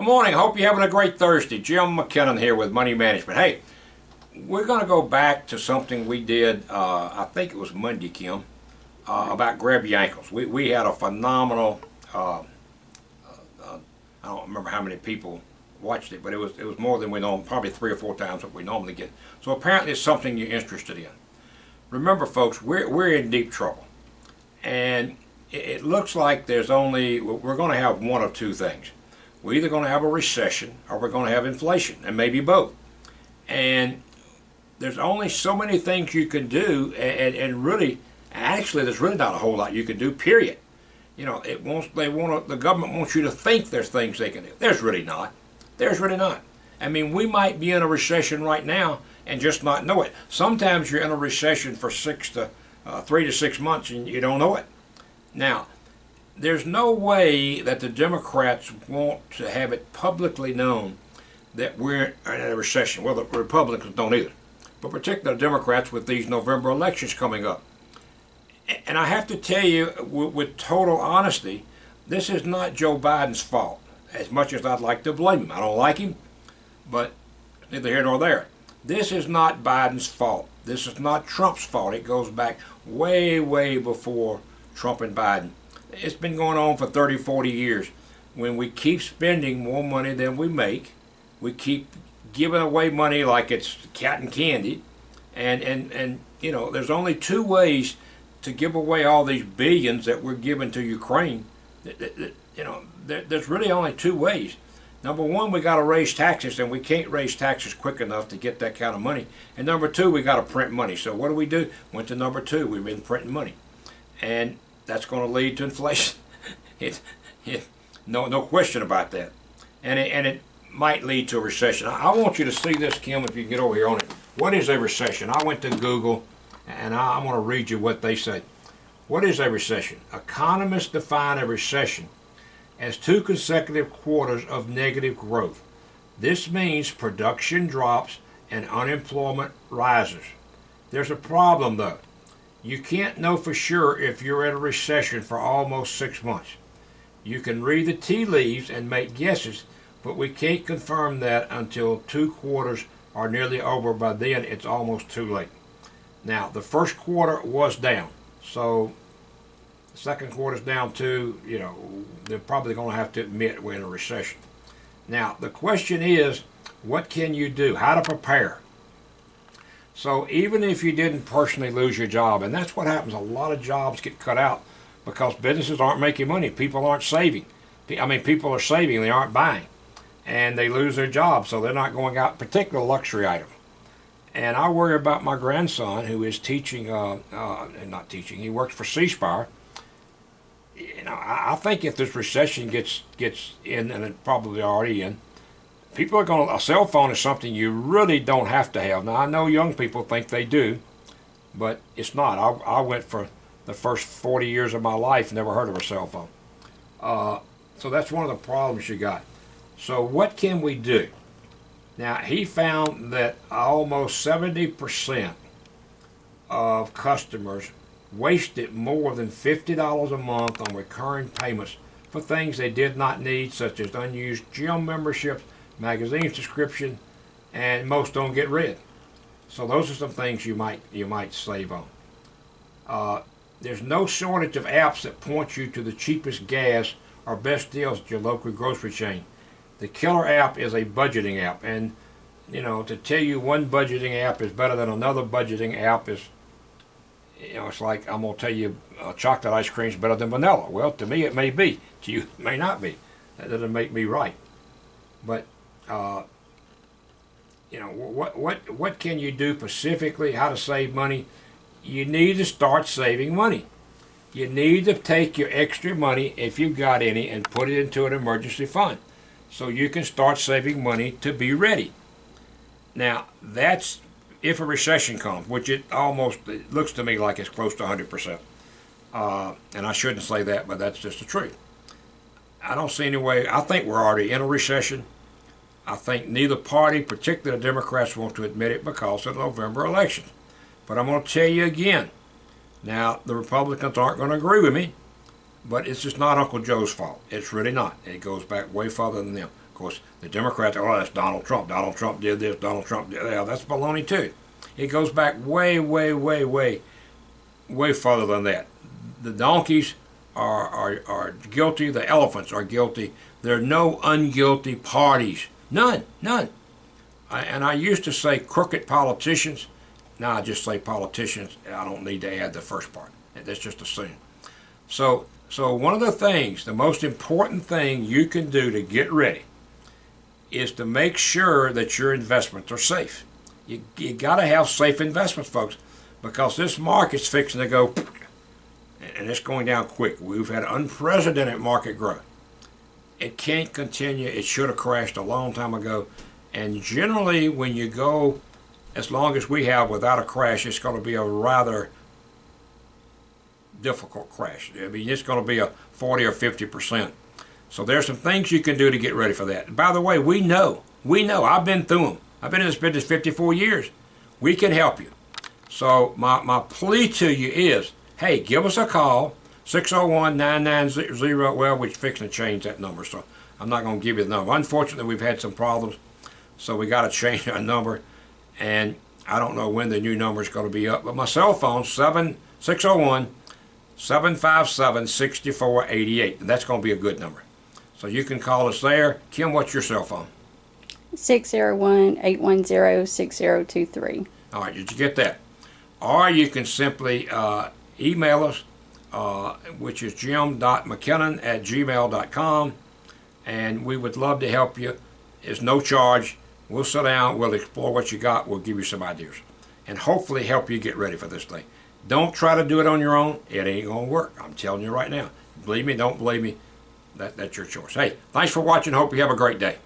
Good morning. Hope you're having a great Thursday. Jim McKinnon here with Money Management. Hey, we're going to go back to something we did, I think it was Monday, Kim, about grab your ankles. We had a phenomenal, I don't remember how many people watched it, but it was more than we normally, probably 3 or 4 times what we normally get. So apparently it's something you're interested in. Remember, folks, we're in deep trouble. And it looks like we're going to have one of two things. We're either going to have a recession or we're going to have inflation, and maybe both. And there's only so many things you can do, and really, actually, there's really not a whole lot you can do, period. You know, the government wants you to think there's things they can do. There's really not. There's really not. I mean, we might be in a recession right now and just not know it. Sometimes you're in a recession for 3 to 6 months and you don't know it. Now, there's no way that the Democrats want to have it publicly known that we're in a recession. Well, the Republicans don't either, but particularly the Democrats with these November elections coming up. And I have to tell you with total honesty, this is not Joe Biden's fault, as much as I'd like to blame him. I don't like him, but neither here nor there. This is not Biden's fault. This is not Trump's fault. It goes back way, way before Trump and Biden. It's been going on for 30, 40 years. When we keep spending more money than we make, we keep giving away money like it's cotton candy, and you know, there's only 2 ways to give away all these billions that we're giving to Ukraine. You know, there's really only 2 ways. Number 1, we got to raise taxes, and we can't raise taxes quick enough to get that kind of money. And number 2, we got to print money. So what do? Went to number 2. We've been printing money, and that's going to lead to inflation. No question about that. And it might lead to a recession. I want you to see this, Kim, if you can get over here on it. What is a recession? I went to Google, and I'm going to read you what they say. What is a recession? Economists define a recession as 2 consecutive quarters of negative growth. This means production drops and unemployment rises. There's a problem, though. You can't know for sure if you're in a recession for almost 6 months. You can read the tea leaves and make guesses, but we can't confirm that until 2 quarters are nearly over. By then, it's almost too late. Now, the first quarter was down, so the second quarter's down too. You know, they're probably going to have to admit we're in a recession. Now, the question is, what can you do? How to prepare? So even if you didn't personally lose your job, and that's what happens, a lot of jobs get cut out because businesses aren't making money. People aren't saving. I mean, people are saving, they aren't buying. And they lose their job, so they're not going out, particular luxury items. And I worry about my grandson who is teaching, not teaching, he works for C-Spire. You know, I think if this recession gets in, and it probably already in, people are going to, a cell phone is something you really don't have to have. Now, I know young people think they do, but it's not. I went for the first 40 years of my life, never heard of a cell phone. So that's one of the problems you got. So what can we do? Now, he found that almost 70% of customers wasted more than $50 a month on recurring payments for things they did not need, such as unused gym memberships, magazine subscription, and most don't get rid. So those are some things you might save on. There's no shortage of apps that point you to the cheapest gas or best deals at your local grocery chain. The killer app is a budgeting app, and you know, to tell you one budgeting app is better than another budgeting app is, you know, it's like I'm gonna tell you chocolate ice cream is better than vanilla. Well, to me it may be, to you it may not be. That doesn't make me right. But you know, what can you do specifically? How to save money? You need to start saving money. You need to take your extra money, if you've got any, and put it into an emergency fund, so you can start saving money to be ready. Now, that's if a recession comes, which it looks to me like it's close to 100%. And I shouldn't say that, but that's just the truth. I don't see any way. I think we're already in a recession. I think neither party, particularly the Democrats, want to admit it because of the November elections. But I'm going to tell you again. Now, the Republicans aren't going to agree with me, but it's just not Uncle Joe's fault. It's really not. It goes back way farther than them. Of course, the Democrats, oh, that's Donald Trump. Donald Trump did this. Donald Trump did that. That's baloney too. It goes back way, way, way, way, way further than that. The donkeys are guilty. The elephants are guilty. There are no unguilty parties. None. None. And I used to say crooked politicians. Now I just say politicians. I don't need to add the first part. That's just assumed. So one of the things, the most important thing you can do to get ready is to make sure that your investments are safe. You got to have safe investments, folks, because this market's fixing to go, and it's going down quick. We've had unprecedented market growth. It can't continue. It should have crashed a long time ago. And generally, when you go as long as we have without a crash, it's going to be a rather difficult crash. I mean, it's going to be a 40 or 50%. So there's some things you can do to get ready for that. And by the way, we know. I've been through them. I've been in this business 54 years. We can help you. So my plea to you is, hey, give us a call, 601-9900. Well, we're fixing to change that number, so I'm not going to give you the number. Unfortunately, we've had some problems, so we got to change our number. And I don't know when the new number is going to be up. But my cell phone, 601-757-6488. And that's going to be a good number. So you can call us there. Kim, what's your cell phone? 601-810-6023. All right, did you get that? Or you can simply email us, which is jim.mckinnon@gmail.com, and we would love to help you. It's no charge. We'll sit down, we'll explore what you got, we'll give you some ideas, and hopefully help you get ready for this thing. Don't try to do it on your own. It ain't going to work. I'm telling you right now. Believe me, don't believe me. That's your choice. Hey, thanks for watching. Hope you have a great day.